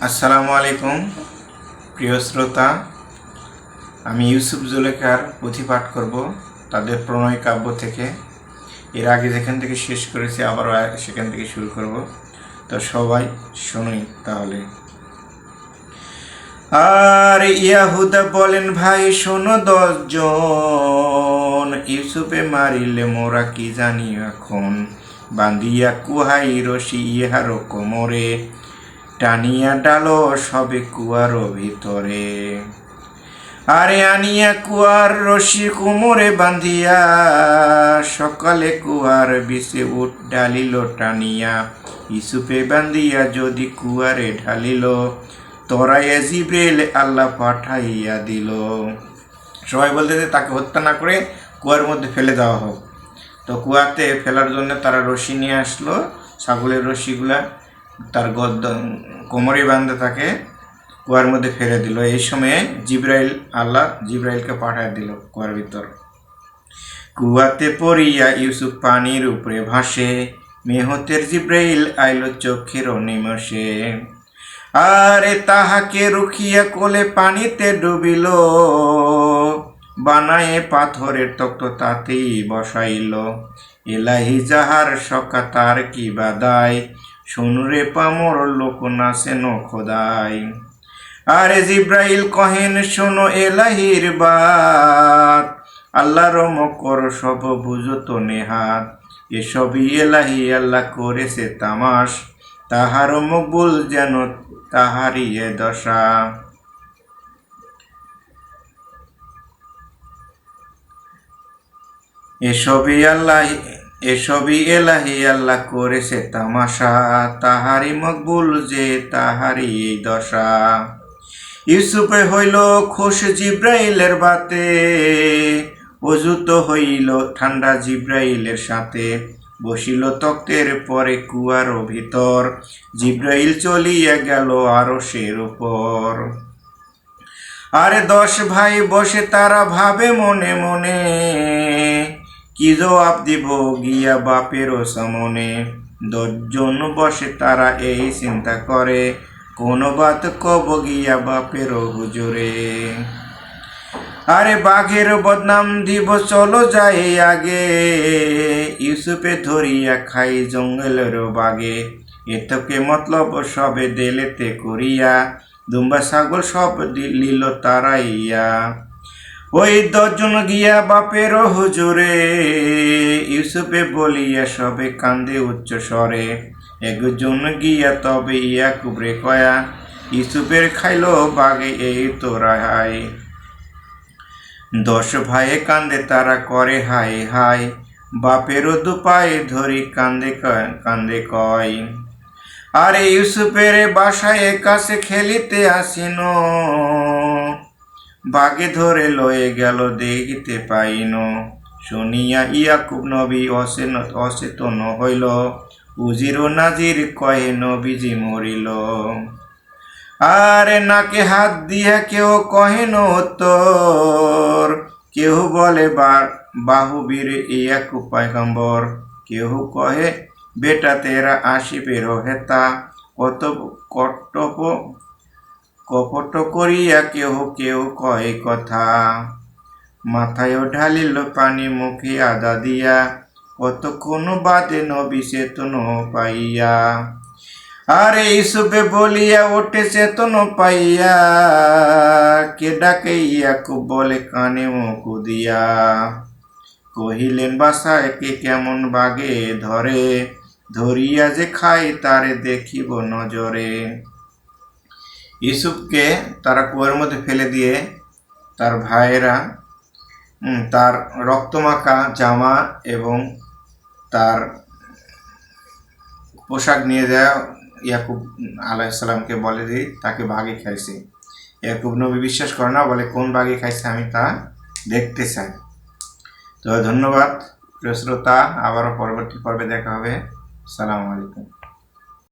আসসালামু আলাইকুম প্রিয় শ্রোতা, আমি ইউসুফ জুলেখার পুঁথি পাঠ করব তাদের প্রণয় কাব্য থেকে। এর আগে যেখান থেকে শেষ করেছি আবারও সেখান থেকে শুরু করব। তো সবাই শুনুই তাহলে। আর ইয়াহুদা বলেন, ভাই শোনো 10 জন, ইউসুফে মারিলে মোরা কি জানি এখন, বান্ধিয়া কুহাই রশি ইহার কোমরে, টানিয়া ডালো সবে কুয়ার ভিতরে। আরে আনিয়া কুয়ার রশি কোমরে বান্ধিয়া, সকালে কুয়ার বিষে উঠ ঢালিল টানিয়া, ইউসুফে বান্ধিয়া যদি কুয়ারে ঢালিল, তরাইয়া জিব্রাইল আল্লাহ পাঠাইয়া দিল। সবাই বলতেছে তাকে হত্যা না করে কুয়ার মধ্যে ফেলে দেওয়া হোক। তো কুয়াতে ফেলার জন্য তারা রশি নিয়ে আসলো, ছাগলের রশিগুলা তার কোমরে বাঁধে তাকে কুয়ার মধ্যে ফেলে দিল। এই সময়ে আল্লাহ জিব্রাইলকে পাঠিয়ে দিল কুয়ার ভিতর। কুয়াতে পড়িয়া ইউসুফ পানির উপরে ভাসে, মেহতের জিব্রাইল আইল চোখের নিমশে। আরে তাহাকে রুখিয়া কোলে পানিতে ডুবিল, বানায়ে পাথরের তক্ত তাতেই বসাইল। এলাহি যাহার সকা তার কি বাদায়, শুনরে পামর লোক নাচে খোদাই। আরে জিব্রাইল কহেন শোনো এলাহির বাত, আল্লাহর মকর সব বুঝো তো নেহাত। এসবই এলাহি আল্লাহ করেছে তামাশ, তাহার মকবুল যেন তাহারই এ দশা। এসবই এলাহি আল্লাহ করেছে তামাশা, তাহারি মকবুল যে তাহারি এই দশা। ইউসুফে হইল খুশ জিব্রাইলের বাতে, অযুত হইল ঠান্ডা জিব্রাইলের সাথে। বসিল তক্তের পরে কুয়ার ভিতর, জিব্রাইল চলিয়া গেল আরশের উপর। আরে 10 ভাই বসে তারা ভাবে মনে মনে, কি জবাব দিব গিয়া বাপেরও সামনে। 10 জন বসে তারা এই চিন্তা করে, কোন বাত কব গিয়া বাপেরও হুজুরে। আরে বাঘের বদনাম দিব চলো যাই আগে, ইউসুফে ধরিয়া খাই জঙ্গলের বাগে। এতকে মতলব সবে দেলেতে করিয়া, দুম্বা ছাগল সব লিল তারাইয়া। ওই 10 জন গিয়া বাপের হুজুরে, ইউসুফে বলিয়া সবে কান্দে উচ্চ স্বরে। 1 জন গিয়া তবে ইয়াকুবরে কয়া, ইউসুফের খাইল বাগে এই তোরা হাই। 10 ভাইয়ে কান্দে তারা করে হাই হাই, বাপেরও দুপায়ে ধরি কান্দে কয়। আরে ইউসুফের বাসায় কাছে খেলিতে আসিন, বাগে ধরে লয়ে গেল দেখিতে পাইন। শুনিয়া ইয়াকুব নবী অচেতন হইল, উজির ও নাজির কহে নবীজি মরিল। আরে নাকে হাত দিয়া কেউ কহেন উত্তর, কেউ বলে বাহুবীর ইয়াকুব পয়গম্বর। কেউ কহে বেটা তেরা আসিবের হেতা, কত কপট করিয়া কেউ কেউ কয় কথা। মাথায় ঢালিল পানি মুখে আদা দিয়া, কতক্ষণ বাদে নবী চেতন পাইয়া। আরে ইউসুফে বলিয়া ওঠে চেতন পাইয়া, কে ডাকে ইয়াকুব বলে কানে মুখ দিয়া। কহিলেন বাসায় কে কেমন বাগে ধরে, ধরিয়া যে খাই তারে দেখিব নজরে। ইউসুফকে তারা কুয়ার মধ্যে ফেলে দিয়ে তার ভাইয়েরা তার রক্তমাখা জামা এবং তার পোশাক নিয়ে দেয় ইয়াকুব আলাইহিস সালামকে, বলে যে তাকে বাঘে খাইছে। ইয়াকুব নবী বিশ্বাস করে না, বলে কোন বাঘে খাইছে আমি তা দেখতে চাই। তো ধন্যবাদ প্রিয় শ্রোতা, আবারও পরবর্তী পর্বে দেখা হবে। আসসালামু আলাইকুম।